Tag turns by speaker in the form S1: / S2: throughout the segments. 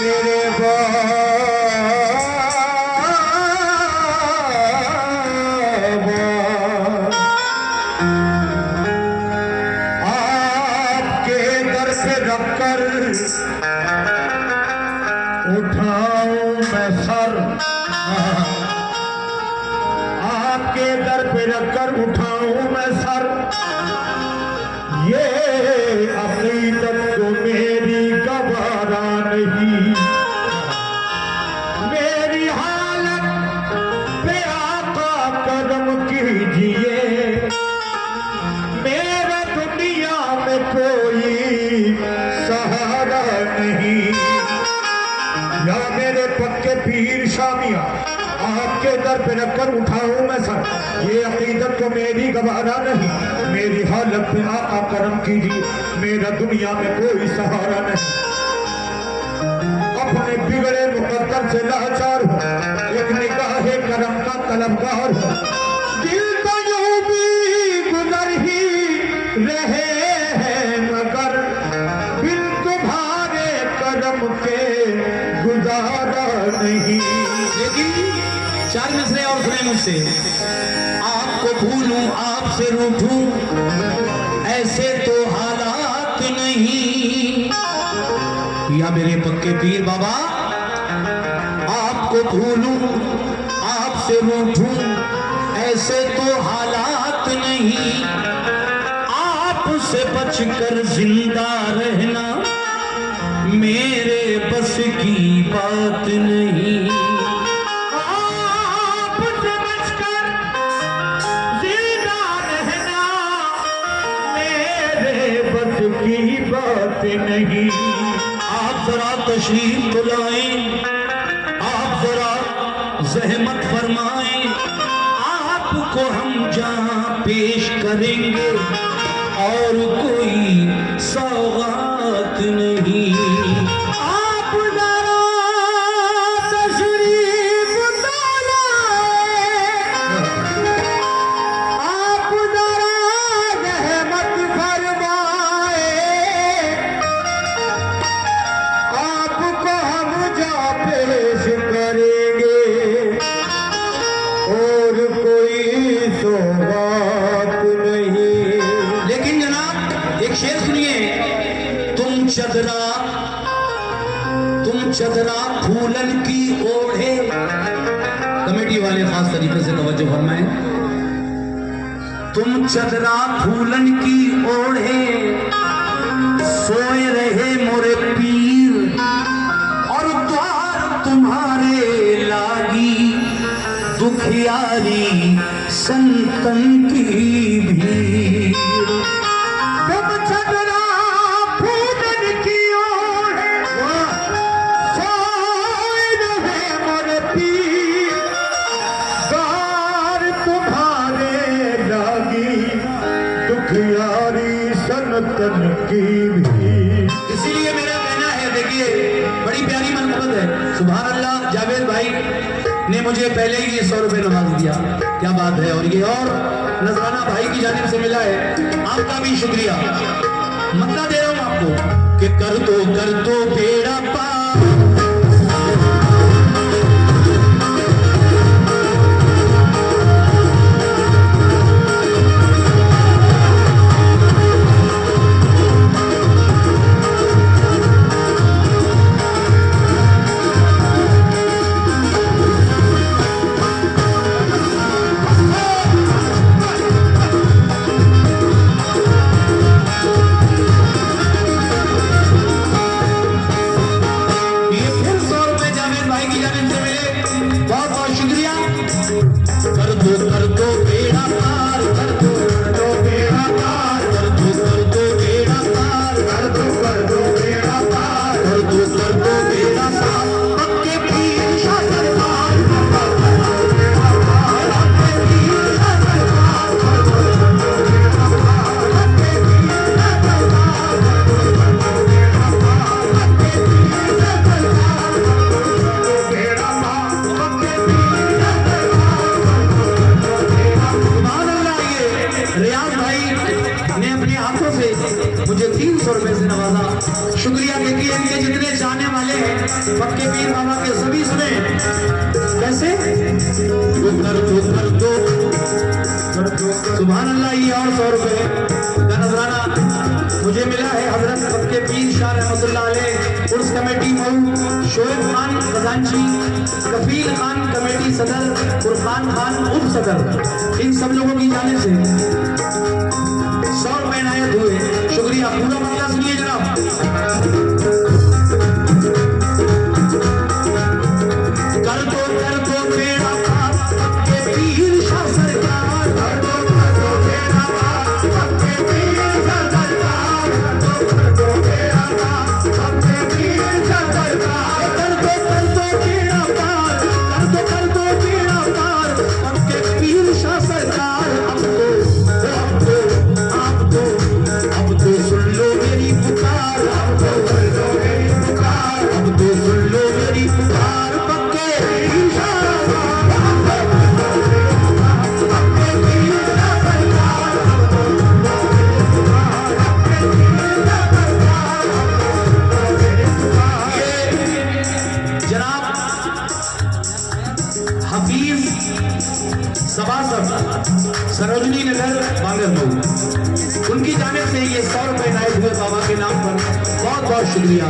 S1: मेरे बाबा आपके दर से रखकर उठाऊं मैं सर, आपके दर पे रखकर उठाऊं मैं सर, ये अकीदत को मेरी गवारा नहीं। मेरी हालत पे आका कदम कीजिए, मेरा दुनिया में कोई सहारा नहीं। या मेरे पक्के पीर शामिया आपके दर पे रखकर उठाऊं मैं सर, ये अकीदत को मेरी गवारा नहीं। मेरी हालत पे आका करम कीजिए, मेरा दुनिया में कोई सहारा नहीं। अपने बिगड़े मुकद्दर से लाचार हूँ, एक निगाह करम का तलबगार हूँ। दिल तो यूं भी गुजर ही रहे हैं मगर बिन तुम्हारे कदम के गुजारा नहीं।
S2: लेकिन चार मिसरे और सुने मुझसे। आपको भूलूं आपसे रूठूं ऐसे तो हालात नहीं। या मेरे पक्के पीर बाबा, आपको भूलूं आपसे रूठूं ऐसे तो हालात नहीं। आपसे बचकर जिंदा रहना मेरे बस की बात नहीं।
S1: की बात नहीं।
S2: आप जरा तशरीफ तो लाएं, आप जरा जहमत फरमाएं, आपको हम जहां पेश करेंगे और कोई सौगात नहीं। आप जरा तशरीफ तो लाएं, आप जरा जहमत
S1: पेश करेंगे और कोई सौगात नहीं।
S2: लेकिन जनाब एक शेर सुनिए। तुम चदरा फूलन की ओढ़े, कमेटी वाले खास तरीके से तवज्जो फरमाएं। तुम चदरा फूलन की ओढ़े सोए रहे मोरे पीर, और द्वार तुम्हारे लागी दुखियारी संतन की भीड़।
S1: तुम चदरा फूलन की ओढ़े सोए रहे मोरे पीर, द्वार तुम्हारे लागी दुखियारी संतन की भीड़।
S2: इसीलिए मेरा कहना है, देखिए बड़ी प्यारी मनकबत है। सुभान अल्लाह, जावेद भाई ने मुझे पहले ही ये 100 रुपए नवाज दिया, क्या बात है। और ये और नजराना भाई की जानिब से मिला है, आपका भी शुक्रिया। मतलब दे रहा हूं आपको कि कर दो बेड़ा पार। जितने चाहने वाले हैं पक्के पीर बाबा के सभी सुने। कैसे दो सुभान अल्लाह। ये और 100 रुपए का नजराना मुझे मिला है हजरत पक्के पीर शाह रहमतुल्लाह अलैह उर्स कमेटी मऊ, शोएब खान खजांची, कफील खान कमेटी सदर, फुरकान खान उप सदर, इन सब लोगों की जाने से 100 रुपए इनायत हुए। शुक्रिया। पूरा मामला सुनिए जनाब। कर दो बेड़ा पार पक्के पीर शाह सरकार, कर दो बेड़ा पार पक्के पीर शाह सरकार, कर दो बेड़ा पार पक्के पीर शाह सरकार, कर दो बेड़ा पार, कर दो बेड़ा पार पक्के पीर शाह सरकार। अब तो सुन लो मेरी पुकार, अब तो सुन लो मेरी पुकार, अब तो सुन लो मेरी पुकार पक्के पीर शाह जनाब हफीज सभासद सरोजनी नगर बांगरमऊ, उनकी जानिब से ये 100 रुपए इनायत हुए बाबा के नाम पर। बहुत बहुत शुक्रिया।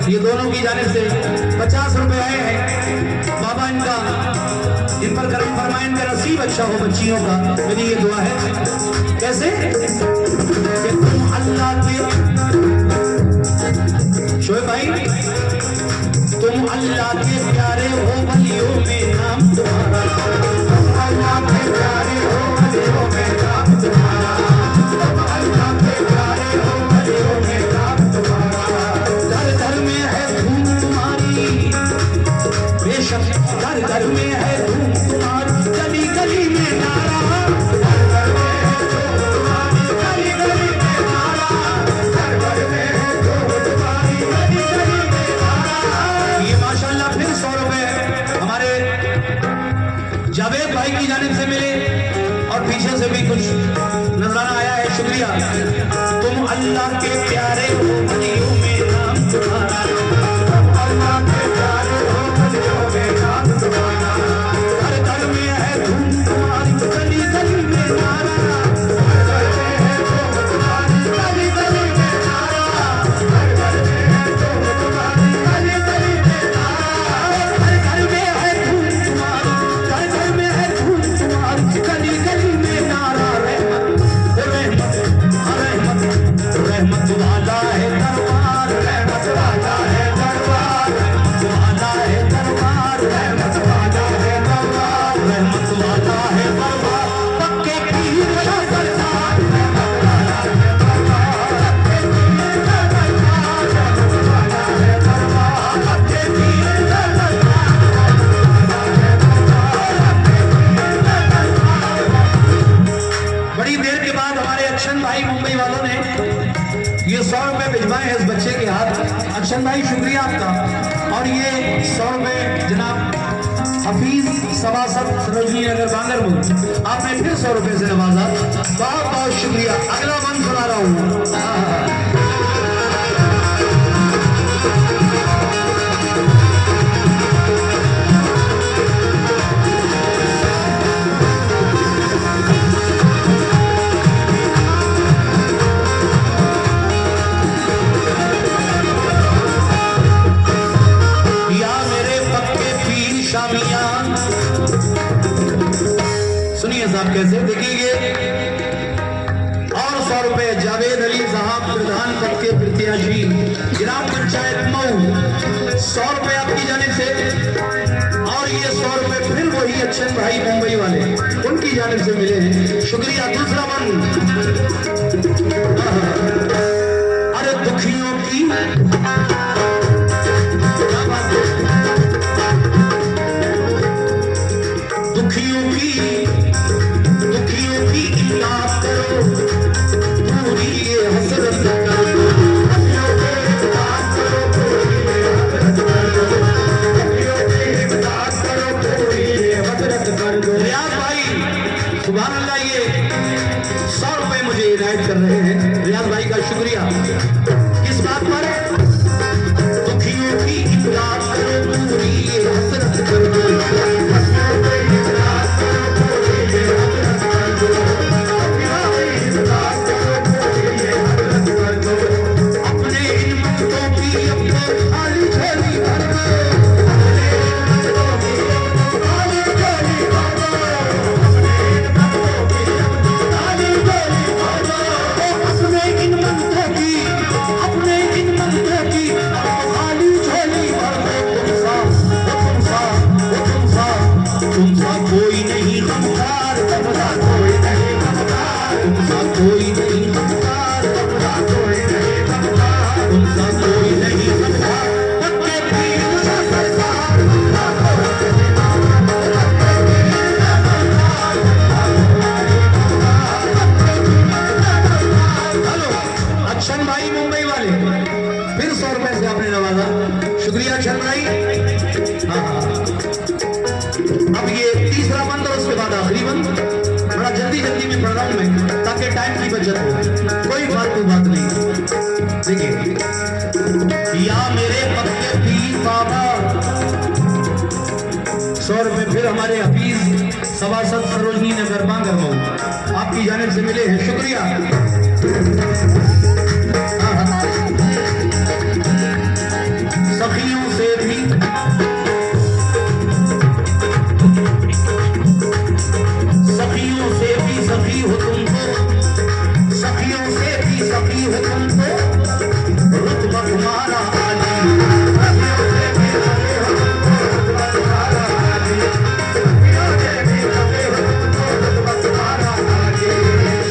S2: ये दोनों की जाने से 50 रुपए आए हैं। बाबा इनका इन पर करम फरमाए, इनका नसीब अच्छा हो बच्चियों का, मेरी ये दुआ है। कैसे कि तुम अल्लाह के शोएब भाई, तुम अल्लाह के प्यारे हो वलियों में नाम तुम्हारा, तुम अल्लाह के प्यारे हो वलियों में नाम तुम्हारा, तुम अल्लाह के प्यारे हो वलियों में नाम तुम्हारा। घर घर में है धूम तुम्हारी, बेशक घर घर में है धूम तुम्हारी, गली गली में नारा, घर घर में है धूम तुम्हारी, गली गली में नारा, घर घर में है धूम तुम्हारी, गली गली में नारा। ये माशाल्लाह फिर 100 रुपए हमारे जावेद भाई की जानिब से मिले और पीछे से भी कुछ नजराना आया है। शुक्रिया। तुम अल्लाह के प्यारे हो वलियों में नाम तुम्हारा, तुम अल्लाह के प्यारे हो वलियों में नाम तुम्हारा। घर घर में है धूम तुम्हारी, गली गली में नारा, घर घर में है धूम तुम्हारी, गली गली में नारा, घर घर में है धूम तुम्हारी, गली गली में नारा। घर घर में है धूम तुम्हारी, घर घर में है धूम तुम्हारी, गली गली में नारा। रहमत रहमत रहमत वाला है दरबार, रहमत वाला है दरबार, रहमत वाला है दरबार, रहमत वाला है दरबार, रहमत वाला है दरबार पक्के पीर शाह सरकार, रहमत वाला है दरबार पक्के पीर शाह सरकार, रहमत वाला है दरबार पक्के पीर शाह सरकार, रहमत वाला है दरबार पक्के पीर शाह सरकार। बड़ी देर के बाद हमारे अक्षन भाई मुंबई वालों ने ये 100 रुपए भिजवाए हैं इस बच्चे के हाथ। अक्षन भाई शुक्रिया आपका। और ये 100 रुपए जनाब हफीज सभासद सरोजनी नगर बांगरमऊ, आपने फिर 100 रुपए से नवाजा। बहुत बहुत शुक्रिया। अगला मन सुना रहा हूँ। या मेरे पक्के पीर शामिया सुनिए साहब कैसे देखिए। और 100 रुपए जावेद अली साहब प्रधान पद के प्रत्याशी ग्राम पंचायत मऊ, 100 रुपए आपकी जानिब से। और ये 100 रुपए फिर वही अच्छे भाई मुंबई वाले उनकी जानिब से मिले हैं। शुक्रिया। दूसरा मन, अरे दुखियों की क्या बात है, दुखियों की इमदाद करो, पूरी ये हसरत करो, दुखियों की इमदाद करो, पूरी ये हसरत करो, दुखियों की इमदाद करो, पूरी ये हसरत करो। रियाज भाई सुभान अल्लाह, ये 100 रुपए मुझे इनायत कर रहे हैं। रियाज भाई का शुक्रिया। किस बात पर? दुखियों की इमदाद करो, पूरी ये हसरत करो, ताकि टाइम की बचत हो। कोई फालतू बात नहीं। देखिए, या मेरे पक्के पीर बाबा, 100 रुपए फिर हमारे हफीज सभासद सरोजनी नगर बांगर मऊ आपकी जानिब से मिले हैं। शुक्रिया। सखियों से भी सखी हो तुमको, सखियों से भी सखी हो तुमको, रुतबा तुम्हारा आली, सखियों से भी सखी हो तुमको, रुतबा तुम्हारा आली, सखियों से भी सखी हो तुमको, रुतबा तुम्हारा आली।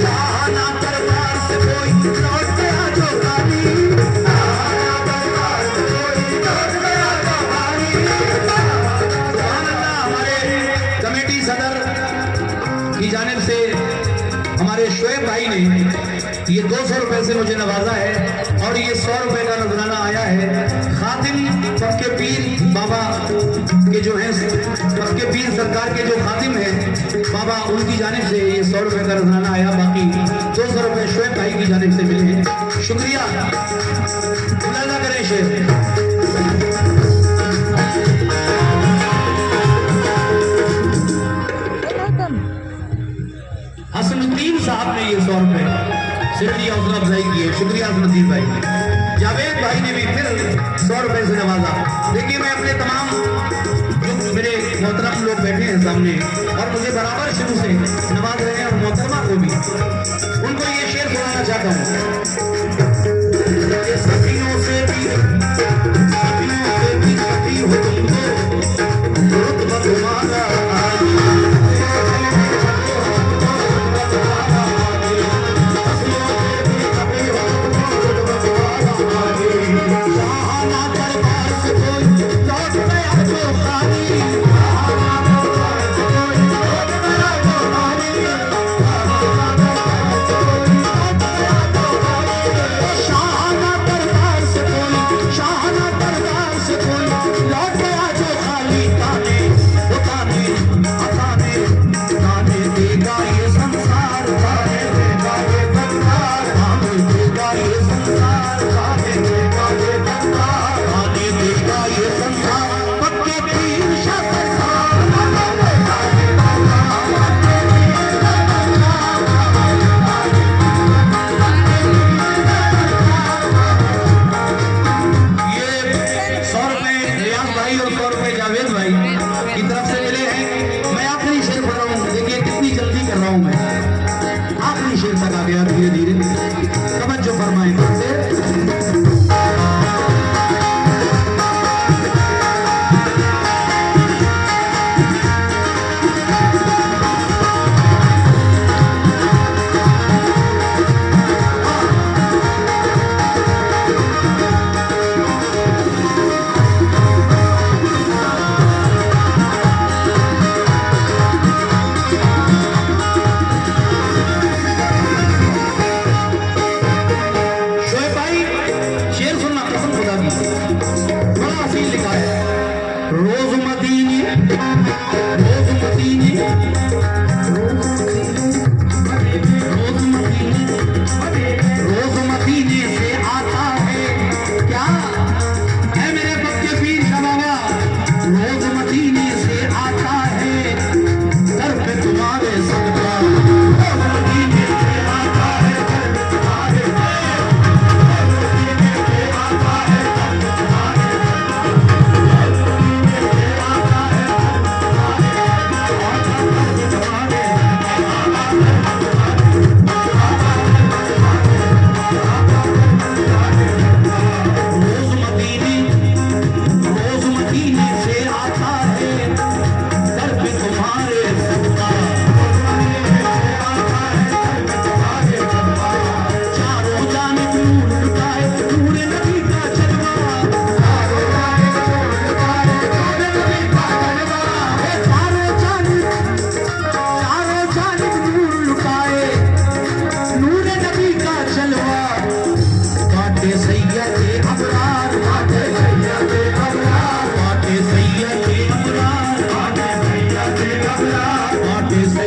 S2: शाहना दरबार से कोई लौट गया जो खाली, शाहना दरबार से कोई लौट गया जो खाली। हमारे कमेटी सदर की जानिब से हमारे शोएब भाई ने ये 200 रुपए से मुझे नवाजा है। और ये 100 रुपए का नजराना आया है खातिम पक्के पीर बाबा के जो हैं, पक्के पीर सरकार के जो खातिम हैं बाबा, उनकी जानिब से ये 100 रुपए का नजराना आया। बाकी 200 रुपए शोएब भाई की जानिब से मिले हैं। शुक्रिया। मुलाजा करें शेर। हसनुद्दीन साहब ने ये 100 रुपए सिर्फ हौसला अफजाई की है। शुक्रिया हसनुद्दीन भाई। जावेद भाई ने भी फिर 100 रुपए से नवाजा। देखिए, मैं अपने तमाम जो मेरे मोहतरम लोग बैठे हैं सामने और मुझे बराबर शुरू से नवाज रहे हैं, और मोहतरमा को भी, उनको ये शेर सुनाना चाहता हूँ। सखियों से भी सखी हो तुमको, रुतबा तुम्हारा आली, कमला माटी से